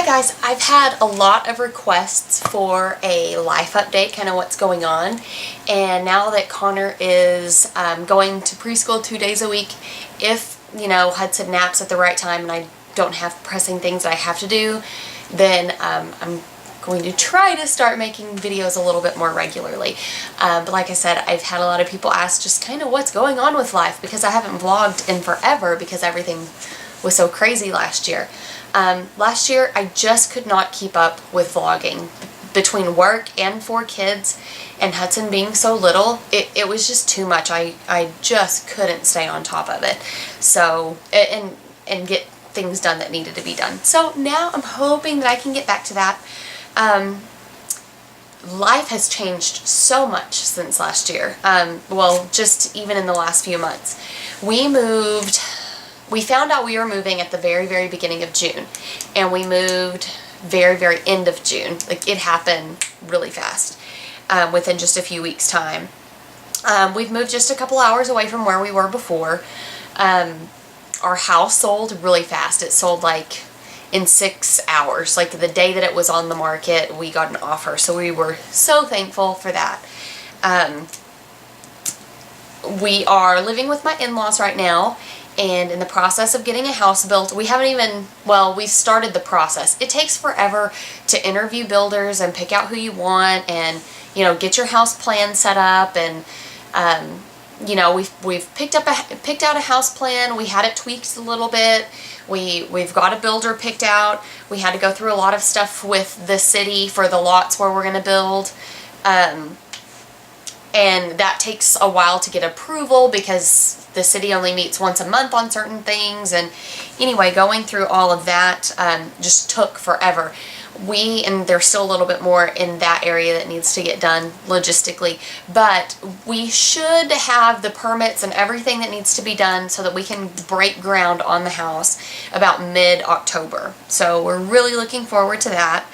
Hi guys, I've had a lot of requests for a life update, kind of what's going on, and now that Connor is going to preschool 2 days a week, if, Hudson naps at the right time and I don't have pressing things that I have to do, then I'm going to try to start making videos a little bit more regularly. But like I said, I've had a lot of people ask just kind of what's going on with life, because I haven't vlogged in forever because everything was so crazy last year. Last year I just could not keep up with vlogging. Between work and 4 kids and Hudson being so little, it was just too much. I just couldn't stay on top of it. So, and get things done that needed to be done. So now I'm hoping that I can get back to that. Life has changed so much since last year. Well, just even in the last few months. We found out we were moving at the very, very beginning of June, and we moved very, very end of June. Like, it happened really fast, within just a few weeks' time. We've moved just a couple hours away from where we were before. Our house sold really fast. It sold like in 6 hours. Like the day that it was on the market, we got an offer. So we were so thankful for that. We are living with my in-laws right now, and in the process of getting a house built. We haven't even, well, we started the process. It takes forever to interview builders and pick out who you want, and get your house plan set up, and we've picked out a house plan. We had it tweaked a little bit. We've got a builder picked out. We had to go through a lot of stuff with the city for the lots where we're going to build. And that takes a while to get approval because the city only meets once a month on certain things. And anyway, going through all of that just took forever. And there's still a little bit more in that area that needs to get done logistically, but we should have the permits and everything that needs to be done so that we can break ground on the house about mid-October. So we're really looking forward to that.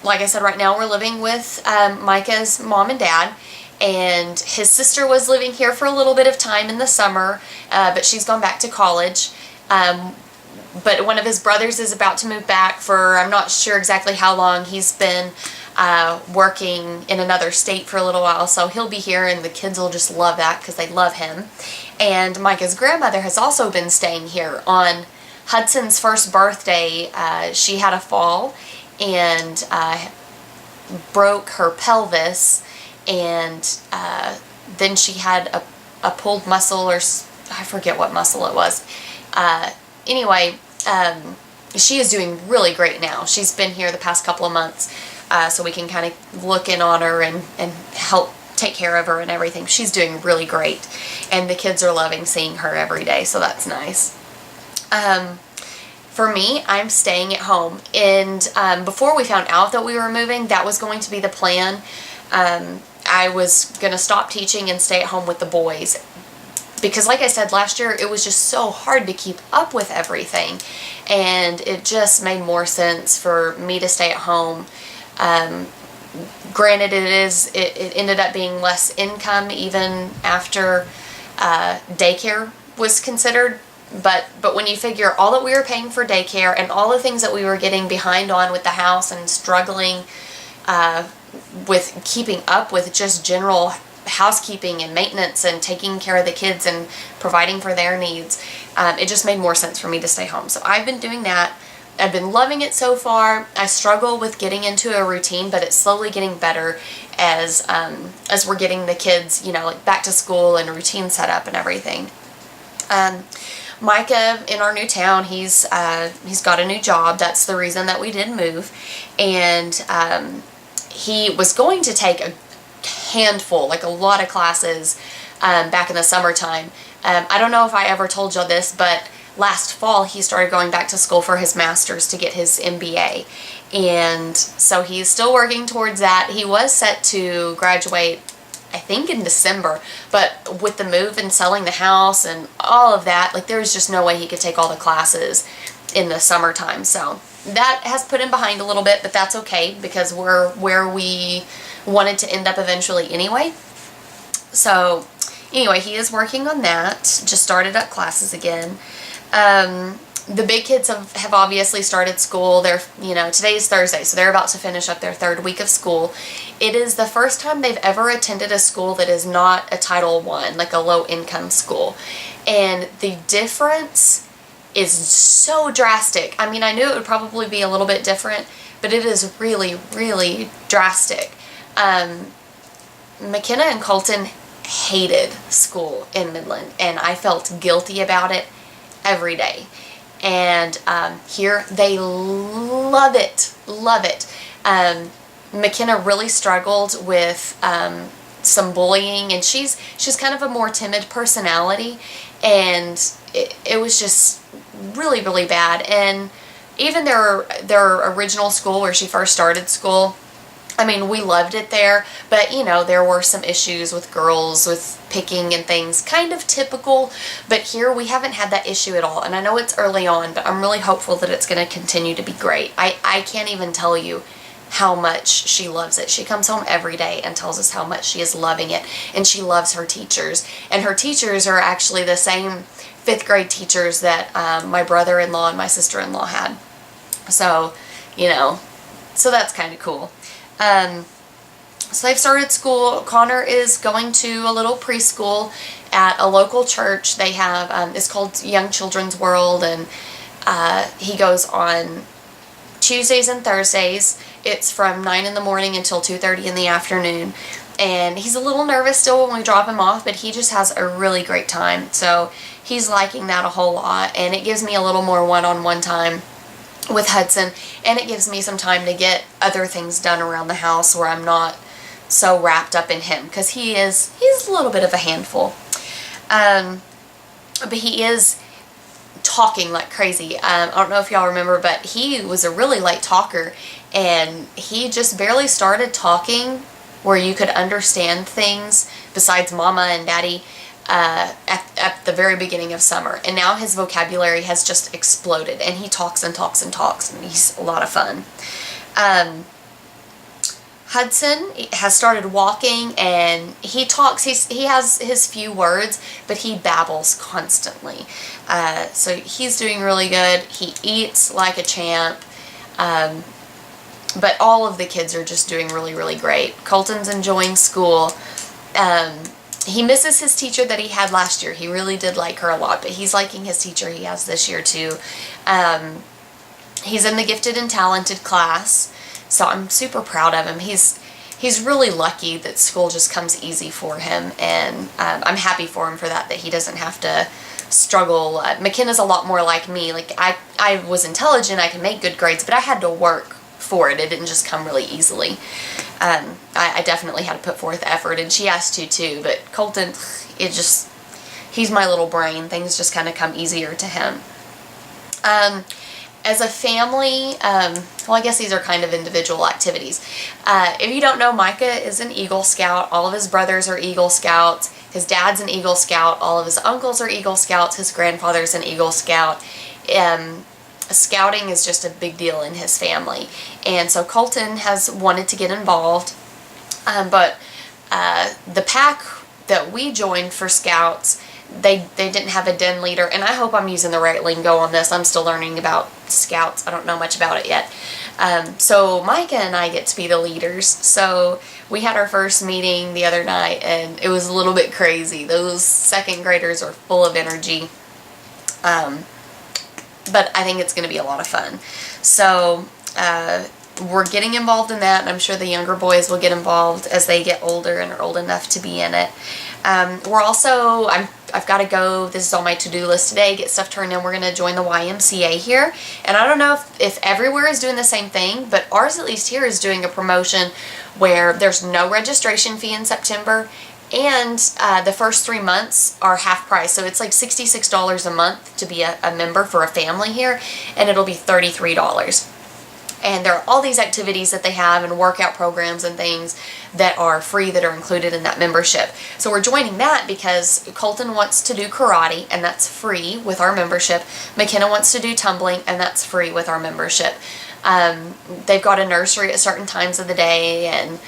Like I said, right now we're living with Micah's mom and dad, and his sister was living here for a little bit of time in the summer, but she's gone back to college. But one of his brothers is about to move back for, I'm not sure exactly how long. He's been working in another state for a little while, so he'll be here, and the kids will just love that because they love him. And Micah's grandmother has also been staying here. On Hudson's first birthday, she had a fall and broke her pelvis, and then she had a pulled muscle, or I forget what muscle it was. Anyway, she is doing really great now. She's been here the past couple of months, so we can kind of look in on her and help take care of her and everything. She's doing really great, and the kids are loving seeing her every day, so that's nice. For me, I'm staying at home, and before we found out that we were moving, that was going to be the plan. I was going to stop teaching and stay at home with the boys, because like I said, last year it was just so hard to keep up with everything, and it just made more sense for me to stay at home. Granted, it ended up being less income even after daycare was considered. But when you figure all that we were paying for daycare and all the things that we were getting behind on with the house and struggling with keeping up with just general housekeeping and maintenance and taking care of the kids and providing for their needs, it just made more sense for me to stay home. So I've been doing that. I've been loving it so far. I struggle with getting into a routine, but it's slowly getting better as we're getting the kids, like back to school and a routine set up and everything. Micah, in our new town, he's got a new job. That's the reason that we did move. And he was going to take a handful, like a lot of classes, back in the summertime. I don't know if I ever told you this, but last fall he started going back to school for his master's to get his MBA. And so he's still working towards that. He was set to graduate, I think, in December, but with the move and selling the house and all of that, like, there was just no way he could take all the classes in the summertime. So that has put him behind a little bit, but that's okay because we're where we wanted to end up eventually anyway. So anyway, he is working on that. Just started up classes again. the big kids have obviously started school. They're, today's Thursday, so they're about to finish up their third week of school. It is the first time they've ever attended a school that is not a Title I, like a low-income school. And the difference is so drastic. I mean, I knew it would probably be a little bit different, but it is really, really drastic. McKenna and Colton hated school in Midland, and I felt guilty about it every day. And here they love it, love it. McKenna really struggled with some bullying, and she's kind of a more timid personality, and it was just really, really bad. And even their original school where she first started school, I mean, we loved it there, but there were some issues with girls, with picking and things, kind of typical, but here we haven't had that issue at all. And I know it's early on, but I'm really hopeful that it's going to continue to be great. I can't even tell you how much she loves it. She comes home every day and tells us how much she is loving it, and she loves her teachers. And her teachers are actually the same 5th grade teachers that my brother-in-law and my sister-in-law had. So, so that's kind of cool. So they've started school. Connor is going to a little preschool at a local church. They have, it's called Young Children's World, and he goes on Tuesdays and Thursdays. It's from 9 in the morning until 2:30 in the afternoon. And he's a little nervous still when we drop him off, but he just has a really great time. So he's liking that a whole lot, and it gives me a little more one-on-one time with Hudson, and it gives me some time to get other things done around the house where I'm not so wrapped up in him, because he's a little bit of a handful. But he is talking like crazy. I don't know if y'all remember, but he was a really light talker, and he just barely started talking where you could understand things besides mama and daddy at the very beginning of summer. And now his vocabulary has just exploded, and he talks and talks and talks, and he's a lot of fun. Hudson has started walking, and he talks. He has his few words, but he babbles constantly. So he's doing really good. He eats like a champ. But all of the kids are just doing really, really great. Colton's enjoying school. He misses his teacher that he had last year. He really did like her a lot, but he's liking his teacher he has this year too. He's in the gifted and talented class, so I'm super proud of him. He's really lucky that school just comes easy for him, and I'm happy for him for that he doesn't have to struggle. McKenna's a lot more like me. Like I was intelligent, I can make good grades, but I had to work for it. It didn't just come really easily. I definitely had to put forth effort, and she has to too, but Colton, he's my little brain. Things just kind of come easier to him. As a family, well, I guess these are kind of individual activities. If you don't know, Micah is an Eagle Scout. All of his brothers are Eagle Scouts. His dad's an Eagle Scout. All of his uncles are Eagle Scouts. His grandfather's an Eagle Scout. Scouting is just a big deal in his family. And so Colton has wanted to get involved. But the pack that we joined for Scouts, they didn't have a den leader, and I hope I'm using the right lingo on this. I'm still learning about Scouts. I don't know much about it yet. So Micah and I get to be the leaders. So we had our first meeting the other night, and it was a little bit crazy. Those second graders are full of energy. But I think it's going to be a lot of fun. So we're getting involved in that, and I'm sure the younger boys will get involved as they get older and are old enough to be in it. We're also, I've got to go, this is on my to-do list today, get stuff turned in. We're going to join the YMCA here, and I don't know if everywhere is doing the same thing, but ours, at least here, is doing a promotion where there's no registration fee in September, and the first 3 months are half price. So it's like $66 a month to be a member for a family here, and it'll be $33. And there are all these activities that they have and workout programs and things that are free that are included in that membership. So we're joining that because Colton wants to do karate, and that's free with our membership. McKenna wants to do tumbling, and that's free with our membership. They've got a nursery at certain times of the day, and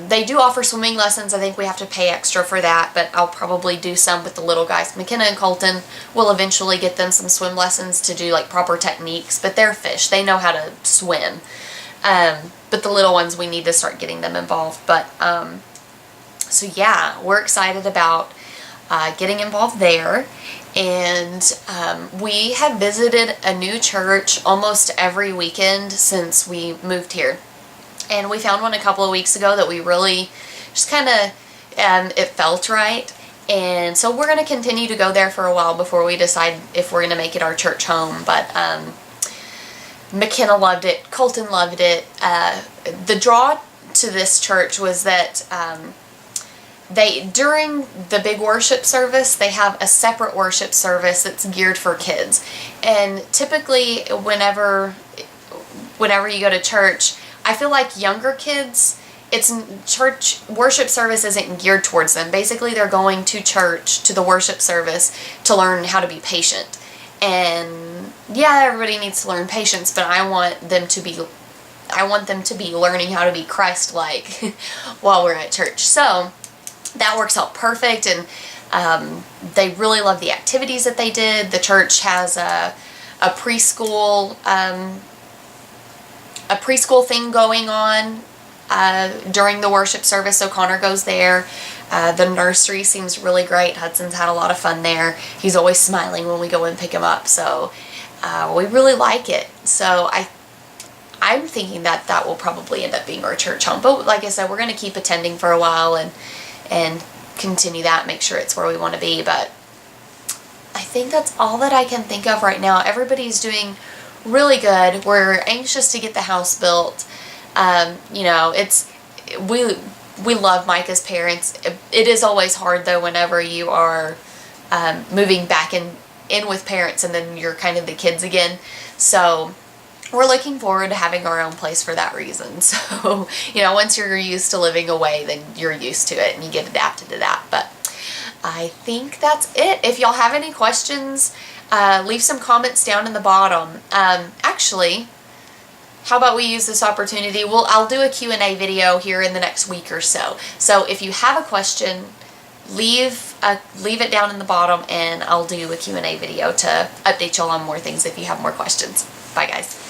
they do offer swimming lessons. I think we have to pay extra for that, but I'll probably do some with the little guys. McKenna and Colton will eventually get them some swim lessons to do like proper techniques, but they're fish. They know how to swim. But the little ones, we need to start getting them involved. But so yeah, we're excited about getting involved there. And we have visited a new church almost every weekend since we moved here. And we found one a couple of weeks ago that we really just kind of, it felt right. And so we're going to continue to go there for a while before we decide if we're going to make it our church home. But McKenna loved it. Colton loved it. The draw to this church was that during the big worship service, they have a separate worship service that's geared for kids. And typically whenever you go to church, I feel like younger kids, church worship service isn't geared towards them. Basically, they're going to church, to the worship service, to learn how to be patient. And yeah, everybody needs to learn patience, but I want them to be learning how to be Christ-like while we're at church. So that works out perfect, and they really love the activities that they did. The church has a preschool thing going on during the worship service, so Connor goes there. The nursery seems really great. Hudson's had a lot of fun there. He's always smiling when we go and pick him up, so we really like it. So I'm thinking that will probably end up being our church home. But like I said, we're going to keep attending for a while and continue that, make sure it's where we want to be. But I think that's all that I can think of right now. Everybody's doing really good. We're anxious to get the house built. You know, we love Micah's parents. It is always hard though whenever you are moving back in with parents and then you're kind of the kids again. So we're looking forward to having our own place for that reason. So, you know, once you're used to living away, then you're used to it and you get adapted to that. But I think that's it. If y'all have any questions, leave some comments down in the bottom. Actually, how about we use this opportunity? I'll do a Q&A video here in the next week or so. So if you have a question, leave it down in the bottom and I'll do a Q&A video to update y'all on more things if you have more questions. Bye guys.